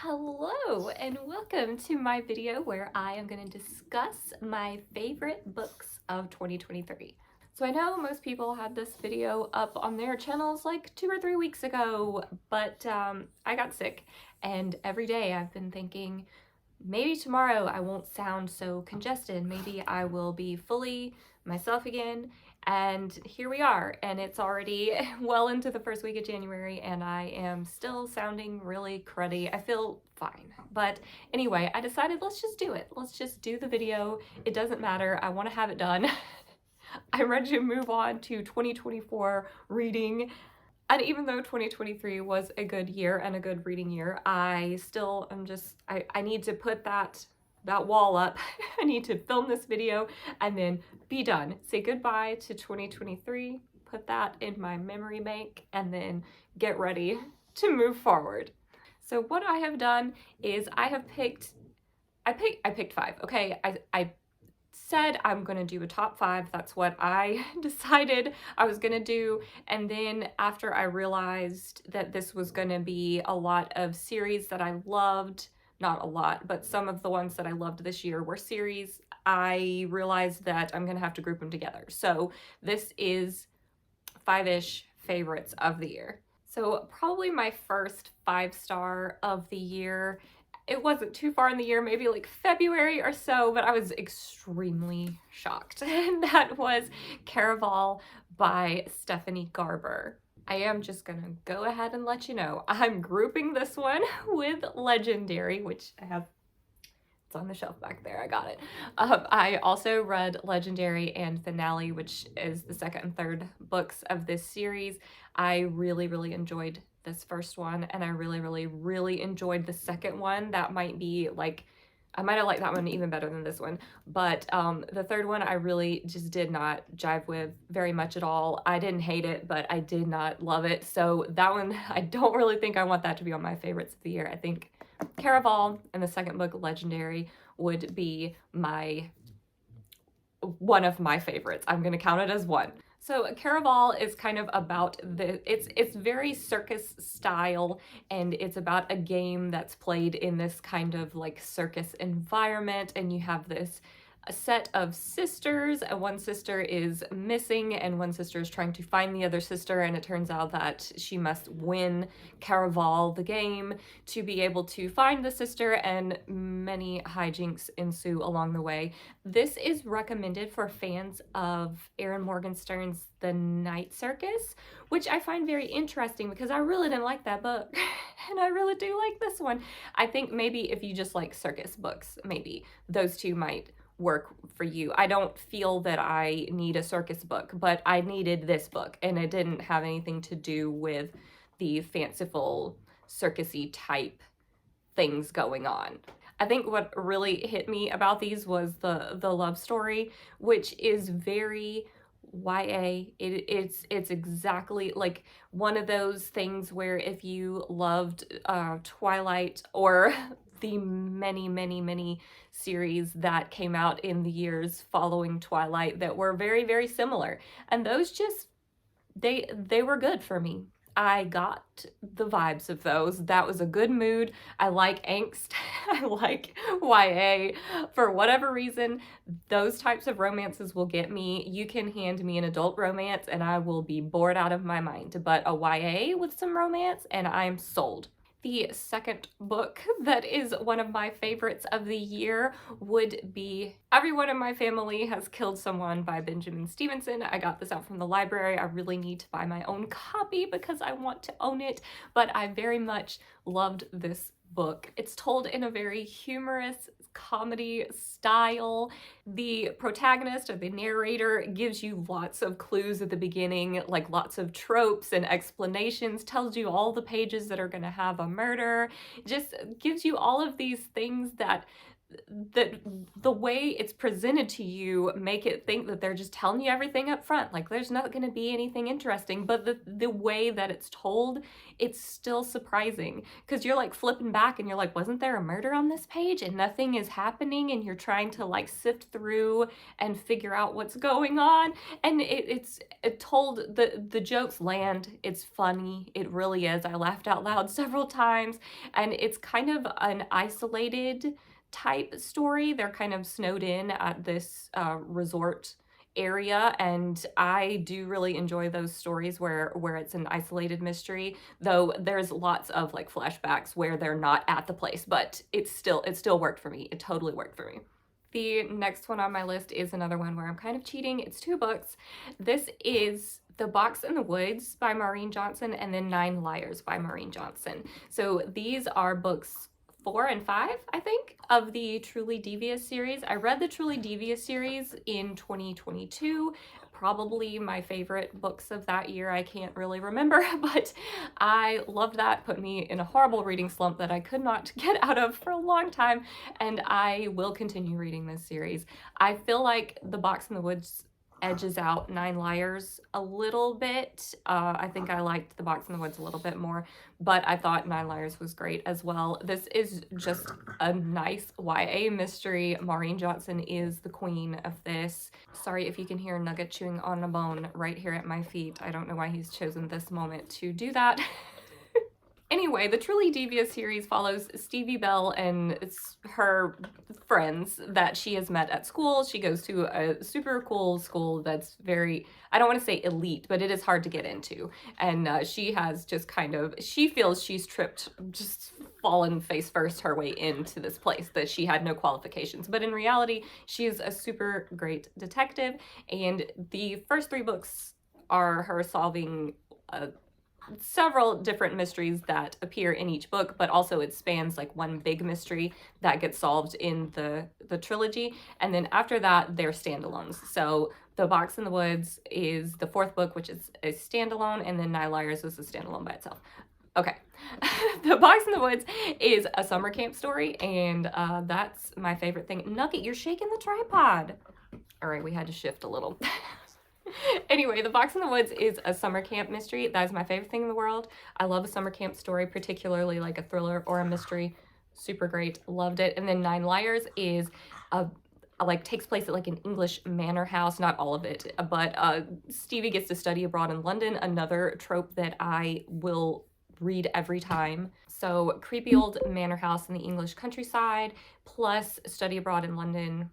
Hello and welcome to my video where I am going to discuss my favorite books of 2023. So I know most people had this video up on their channels like 2 or 3 weeks ago, but I got sick and every day I've been thinking maybe tomorrow I won't sound so congested. Maybe I will be fully myself again. And here we are, and it's already well into the first week of January, and I am still sounding really cruddy. I feel fine. But anyway, I decided let's just do it. Let's just do the video. It doesn't matter. I want to have it done. I'm ready to move on to 2024 reading. And even though 2023 was a good year and a good reading year, I still am I need to put that wall up. I need to film this video and then be done. Say goodbye to 2023, put that in my memory bank, and then get ready to move forward. So what I have done is I picked 5, okay? I said I'm gonna do a top 5. That's what I decided I was gonna do. And then after I realized that this was gonna be a lot of series that I loved, not a lot, but some of the ones that I loved this year were series, I realized that I'm gonna have to group them together. So this is 5-ish favorites of the year. So probably my first 5-star of the year, it wasn't too far in the year, maybe like February or so, but I was extremely shocked. And that was Caraval by Stephanie Garber. I am just gonna go ahead and let you know, I'm grouping this one with Legendary, which I have, it's on the shelf back there, I got it. I also read Legendary and Finale, which is the second and third books of this series. I really enjoyed this first one, and I really enjoyed the second one. That might be like, I might have liked that one even better than this one, but the third one I really just did not jive with very much at all. I didn't hate it, but I did not love it. So that one, I don't really think I want that to be on my favorites of the year. I think Caraval and the second book, Legendary, would be one of my favorites. I'm gonna count it as one. So Caraval is kind of about it's very circus style, and it's about a game that's played in this kind of like circus environment, and you have this a set of sisters, and one sister is missing and one sister is trying to find the other sister, and it turns out that she must win Caraval, the game, to be able to find the sister, and many hijinks ensue along the way. This is recommended for fans of Erin Morgenstern's The Night Circus, which I find very interesting because I really didn't like that book and I really do like this one. I think maybe if you just like circus books, maybe those two might work for you. I don't feel that I need a circus book, but I needed this book, and it didn't have anything to do with the fanciful circusy type things going on. I think what really hit me about these was the love story, which is very YA. It's exactly like one of those things where if you loved Twilight or the many series that came out in the years following Twilight that were very similar, and those just they were good for me. I got the vibes of those. That was a good mood. I like angst. I like YA. For whatever reason, those types of romances will get me. You can hand me an adult romance and I will be bored out of my mind, but a YA with some romance and I'm sold. The second book that is one of my favorites of the year would be Everyone in My Family Has Killed Someone by Benjamin Stevenson. I got this out from the library. I really need to buy my own copy because I want to own it, but I very much loved this book. It's told in a very humorous comedy style. The protagonist or the narrator gives you lots of clues at the beginning, like lots of tropes and explanations, tells you all the pages that are going to have a murder, just gives you all of these things that the way it's presented to you make it think that they're just telling you everything up front, like there's not going to be anything interesting, but the way that it's told, it's still surprising, because you're like flipping back and you're like, wasn't there a murder on this page and nothing is happening, and you're trying to like sift through and figure out what's going on, and it's told, the jokes land, it's funny, it really is. I laughed out loud several times, and it's kind of an isolated type story. They're kind of snowed in at this resort area, and I do really enjoy those stories where it's an isolated mystery, though there's lots of like flashbacks where they're not at the place, but it still worked for me. It totally worked for me. The next one on my list is another one where I'm kind of cheating. It's 2 books. This is The Box in the Woods by Maureen Johnson, and then 9 Liars by Maureen Johnson. So these are books 4 and 5, I think, of the Truly Devious series. I read the Truly Devious series in 2022, probably my favorite books of that year. I can't really remember, but I loved that. Put me in a horrible reading slump that I could not get out of for a long time, and I will continue reading this series. I feel like The Box in the Woods edges out 9 Liars a little bit. I think I liked The Box in the Woods a little bit more, but I thought 9 Liars was great as well. This is just a nice YA mystery. Maureen Johnson is the queen of this. Sorry if you can hear Nugget chewing on a bone right here at my feet. I don't know why he's chosen this moment to do that. Anyway, the Truly Devious series follows Stevie Bell and it's her friends that she has met at school. She goes to a super cool school that's very, I don't want to say elite, but it is hard to get into. And she has just kind of, she feels she's tripped, just fallen face first her way into this place, that she had no qualifications. But in reality, she is a super great detective. And the first 3 books are her solving several different mysteries that appear in each book, but also it spans like one big mystery that gets solved in the trilogy, and then after that they're standalones. So The Box in the Woods is the 4th book, which is a standalone, and then 9 Liars is a standalone by itself. Okay. The Box in the Woods is a summer camp story, and that's my favorite thing. Nugget, you're shaking the tripod. All right, we had to shift a little. Anyway, The Box in the Woods is a summer camp mystery. That is my favorite thing in the world. I love a summer camp story, particularly like a thriller or a mystery. Super great. Loved it. And then 9 Liars is like takes place at like an English manor house. Not all of it, but Stevie gets to study abroad in London. Another trope that I will read every time. So creepy old manor house in the English countryside plus study abroad in London.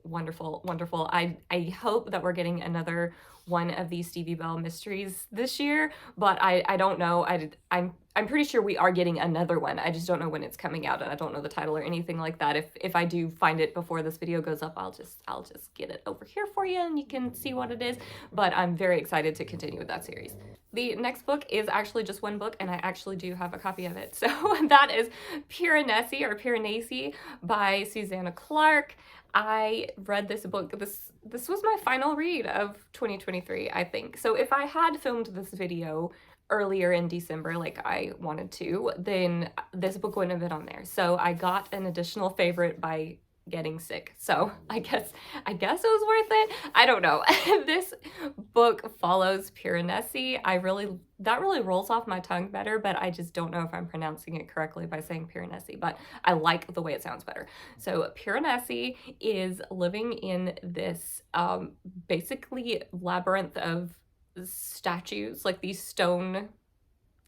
Wonderful, wonderful. I hope that we're getting another one of these Stevie Bell mysteries this year, but I don't know. I'm pretty sure we are getting another one. I just don't know when it's coming out, and I don't know the title or anything like that. If I do find it before this video goes up, I'll just get it over here for you and you can see what it is. But I'm very excited to continue with that series. The next book is actually just one book, and I actually do have a copy of it. So that is Piranesi or Piranesi by Susanna Clarke. I read this book, this was my final read of 2023, I think. So if I had filmed this video earlier in December like I wanted to, then this book wouldn't have been on there. So I got an additional favorite by getting sick. So I guess it was worth it. I don't know. This book follows Piranesi. That really rolls off my tongue better, but I just don't know if I'm pronouncing it correctly by saying Piranesi, but I like the way it sounds better. So Piranesi is living in this basically labyrinth of statues, like these stone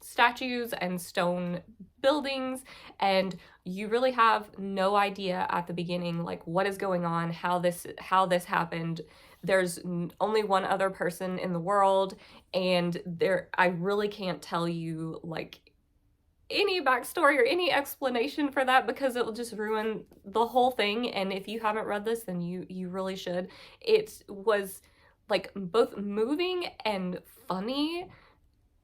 statues and stone buildings, and you really have no idea at the beginning like what is going on, how this happened. There's only one other person in the world, and I really can't tell you like any backstory or any explanation for that because it will just ruin the whole thing. And if you haven't read this, then you really should. It was like both moving and funny,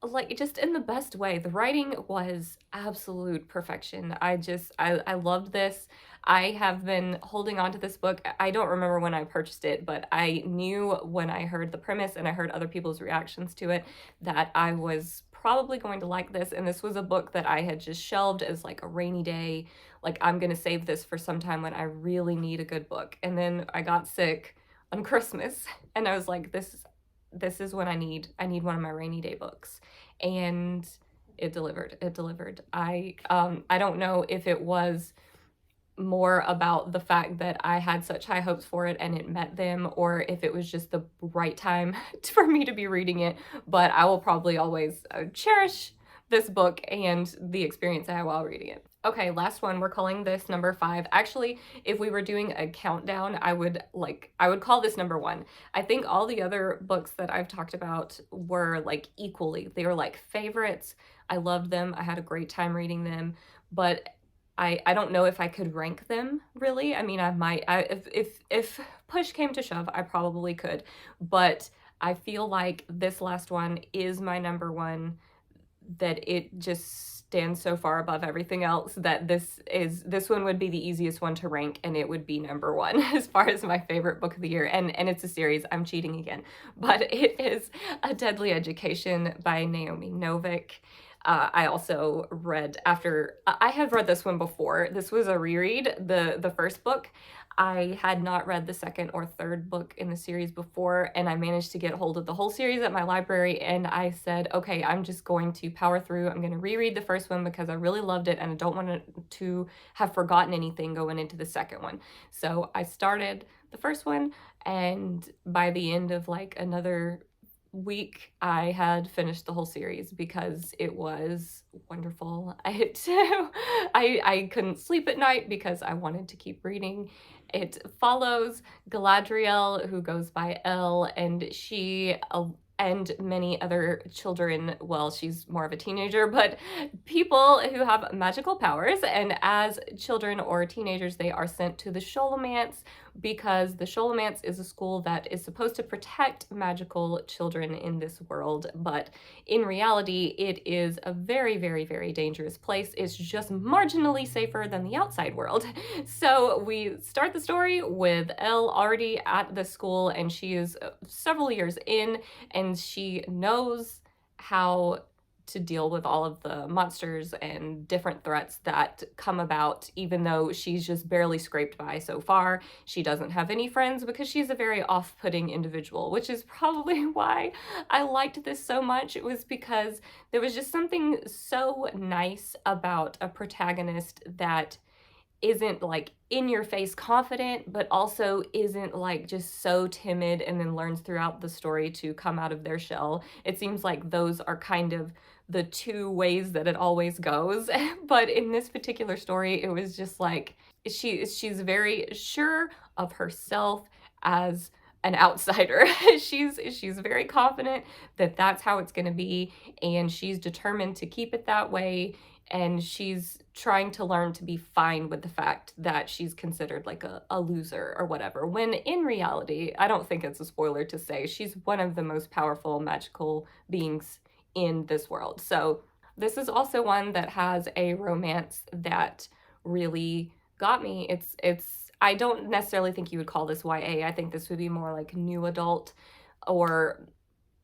like just in the best way. The writing was absolute perfection. I loved this. I have been holding on to this book. I don't remember when I purchased it, but I knew when I heard the premise and I heard other people's reactions to it that I was probably going to like this, and this was a book that I had just shelved as like a rainy day, like I'm gonna save this for some time when I really need a good book. And then I got sick on Christmas, and I was like, this is when I need one of my rainy day books. And it delivered. I don't know if it was more about the fact that I had such high hopes for it and it met them, or if it was just the right time for me to be reading it. But I will probably always cherish this book and the experience I had while reading it. Okay, last one. We're calling this number 5. Actually, if we were doing a countdown, I would call this number 1. I think all the other books that I've talked about were like equally. They were like favorites. I loved them. I had a great time reading them, but I don't know if I could rank them really. I mean, if push came to shove, I probably could, but I feel like this last one is my number 1, that it just stands so far above everything else that this one would be the easiest one to rank, and it would be number 1 as far as my favorite book of the year. And it's a series. I'm cheating again, but it is A Deadly Education by Naomi Novik. I also read I have read this one before. This was a reread, the first book. I had not read the second or third book in the series before, and I managed to get hold of the whole series at my library, and I said, okay, I'm just going to power through. I'm going to reread the first one because I really loved it, and I don't want to have forgotten anything going into the second one. So I started the first one, and by the end of like another week, I had finished the whole series because it was wonderful. I couldn't sleep at night because I wanted to keep reading. It follows Galadriel, who goes by Elle, and she and many other children, well, she's more of a teenager, but people who have magical powers. And as children or teenagers, they are sent to the Sholomance, because the Sholomance is a school that is supposed to protect magical children in this world, but in reality, it is a very, very, very dangerous place. It's just marginally safer than the outside world. So we start the story with Elle already at the school, and she is several years in, and she knows how to deal with all of the monsters and different threats that come about, even though she's just barely scraped by so far. She doesn't have any friends because she's a very off-putting individual, which is probably why I liked this so much. It was because there was just something so nice about a protagonist that isn't like in your face confident, but also isn't like just so timid and then learns throughout the story to come out of their shell. It seems like those are kind of the two ways that it always goes. But in this particular story, it was just like she's very sure of herself as an outsider. she's very confident that that's how it's going to be, and she's determined to keep it that way, and she's trying to learn to be fine with the fact that she's considered like a loser or whatever, when in reality, I don't think it's a spoiler to say, she's one of the most powerful magical beings in this world. So this is also one that has a romance that really got me. It's I don't necessarily think you would call this YA. I think this would be more like new adult, or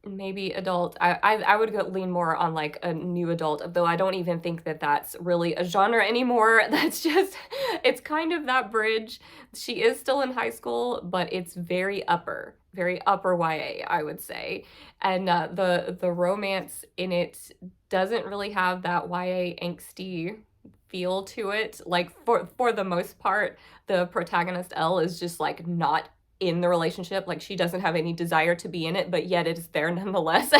maybe adult. I would lean more on like a new adult, though I don't even think that that's really a genre anymore. That's just, it's kind of that bridge. She is still in high school, but it's very upper YA, I would say. And the romance in it doesn't really have that YA angsty feel to it. Like for the most part, the protagonist Elle is just like not in the relationship. Like she doesn't have any desire to be in it, but yet it's there nonetheless.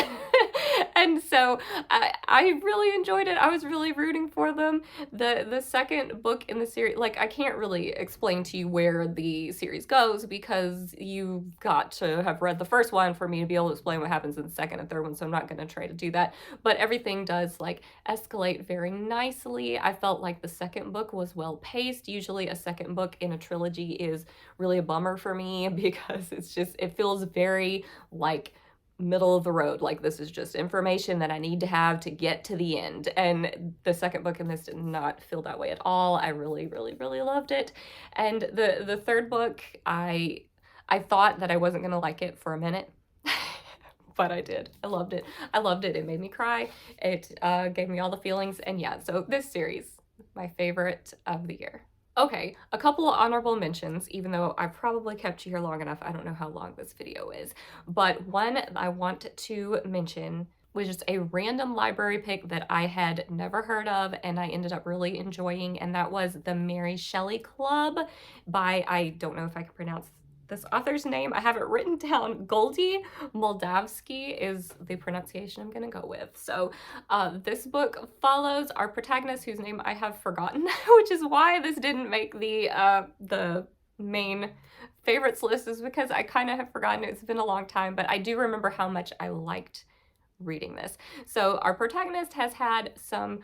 And so I really enjoyed it. I was really rooting for them. The second book in the series, like I can't really explain to you where the series goes because you've got to have read the first one for me to be able to explain what happens in the second and third one, so I'm not going to try to do that. But everything does like escalate very nicely. I felt like the second book was well paced. Usually a second book in a trilogy is really a bummer for me because it feels very like middle of the road, like this is just information that I need to have to get to the end. And the second book in this did not feel that way at all. I really, really, really loved it. And the third book, I thought that I wasn't gonna like it for a minute. but I did. I loved it. I loved it. It made me cry. It gave me all the feelings. And yeah, so this series, my favorite of the year. Okay, a couple of honorable mentions, even though I probably kept you here long enough. I don't know how long this video is, but one I want to mention was just a random library pick that I had never heard of and I ended up really enjoying, and that was the Mary Shelley Club by, I don't know if I can pronounce this author's name. I have it written down. Goldie Moldavsky is the pronunciation I'm gonna go with. So this book follows our protagonist, whose name I have forgotten, which is why this didn't make the main favorites list, is because I kind of have forgotten. It's been a long time, but I do remember how much I liked reading this. So our protagonist has had some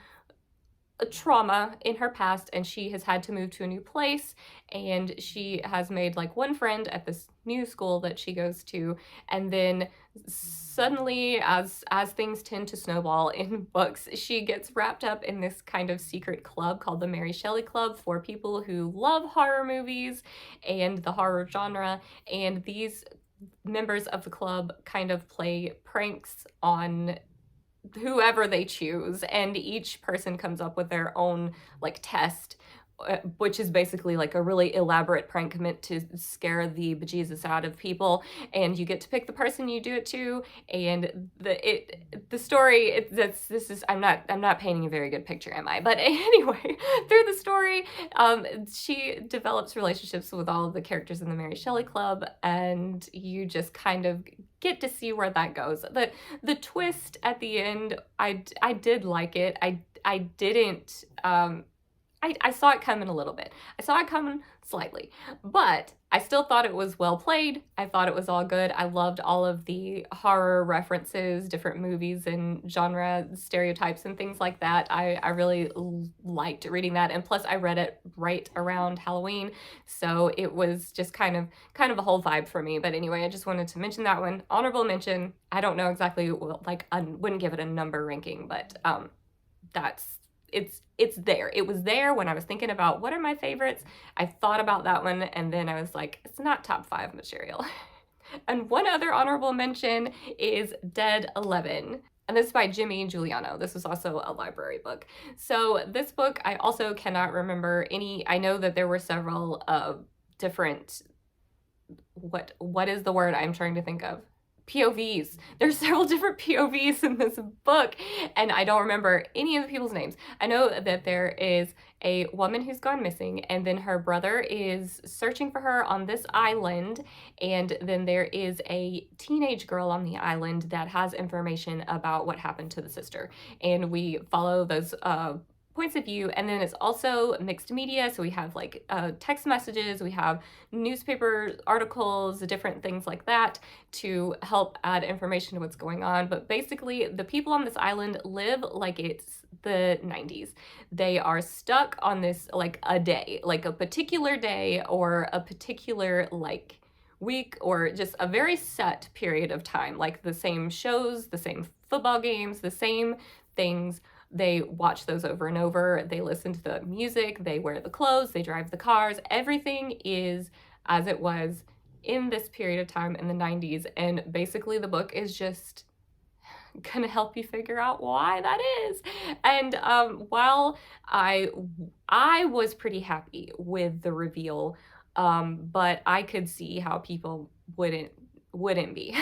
trauma in her past and she has had to move to a new place, and she has made like one friend at this new school that she goes to, and then suddenly, as things tend to snowball in books, she gets wrapped up in this kind of secret club called the Mary Shelley Club for people who love horror movies and the horror genre, and these members of the club kind of play pranks on whoever they choose, and each person comes up with their own like test, which is basically like a really elaborate prank meant to scare the bejesus out of people, and you get to pick the person you do it to, and the story, I'm not painting a very good picture, am I? But anyway, through the story, she develops relationships with all of the characters in the Mary Shelley Club, and you just kind of get to see where that goes. The twist at the end, I did like it. I didn't I saw it coming a little bit. I saw it coming slightly, but I still thought it was well played. I thought it was all good. I loved all of the horror references, different movies and genre stereotypes and things like that. I really liked reading that, and plus I read it right around Halloween, so it was just kind of a whole vibe for me. But anyway, I just wanted to mention that one. Honorable mention. I don't know exactly, like I wouldn't give it a number ranking, but it's there. It was there when I was thinking about what are my favorites. I thought about that one, and then I was like, it's not top 5 material. And one other honorable mention is Dead 11. And this is by Jimmy Giuliano. This is also a library book. So this book, I also cannot remember any. I know that there were several different, what is the word I'm trying to think of? POVs. There's several different POVs in this book, and I don't remember any of the people's names. I know that there is a woman who's gone missing, and then her brother is searching for her on this island, and then there is a teenage girl on the island that has information about what happened to the sister, and we follow those points of view. And then it's also mixed media, so we have like text messages, we have newspaper articles, different things like that to help add information to what's going on. But basically the people on this island live like it's the 90s. They are stuck on this like a day, like a particular day or a particular like week, or just a very set period of time, like the same shows, the same football games, the same things. They watch those over and over. They listen to the music, they wear the clothes, they drive the cars. Everything is as it was in this period of time in the 90s. And basically the book is just gonna help you figure out why that is. And while I was pretty happy with the reveal, but I could see how people wouldn't be.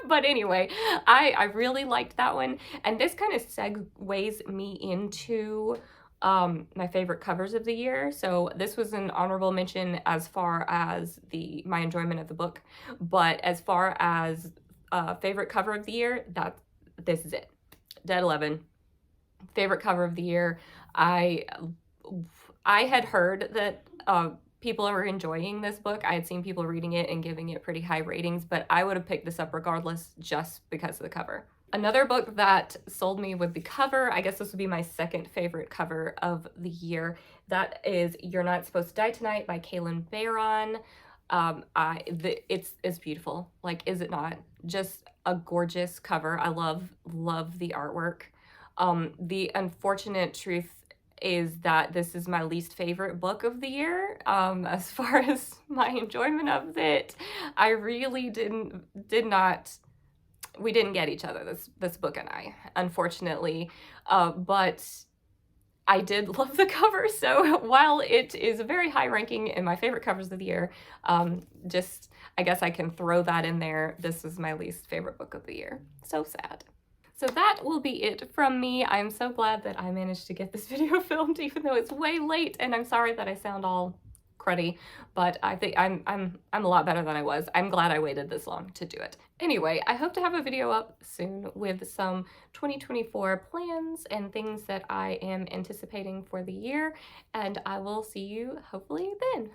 But anyway, I really liked that one, and this kind of segues me into my favorite covers of the year. So this was an honorable mention as far as my enjoyment of the book, but as far as favorite cover of the year, this is it. Dead 11, favorite cover of the year. I had heard that people are enjoying this book. I had seen people reading it and giving it pretty high ratings, but I would have picked this up regardless just because of the cover. Another book that sold me with the cover, I guess this would be my second favorite cover of the year, that is You're Not Supposed to Die Tonight by Kalynn Bayron. It's beautiful. Like, is it not? Just a gorgeous cover. I love the artwork. The unfortunate truth is that this is my least favorite book of the year. As far as my enjoyment of it, I really did not we didn't get each other, this book and I, unfortunately, but I did love the cover, so while it is very high ranking in my favorite covers of the year, just, I guess I can throw that in there. This was my least favorite book of the year. So sad. So that will be it from me. I'm so glad that I managed to get this video filmed, even though it's way late, and I'm sorry that I sound all cruddy, but I think I'm a lot better than I was. I'm glad I waited this long to do it. Anyway, I hope to have a video up soon with some 2024 plans and things that I am anticipating for the year, and I will see you hopefully then.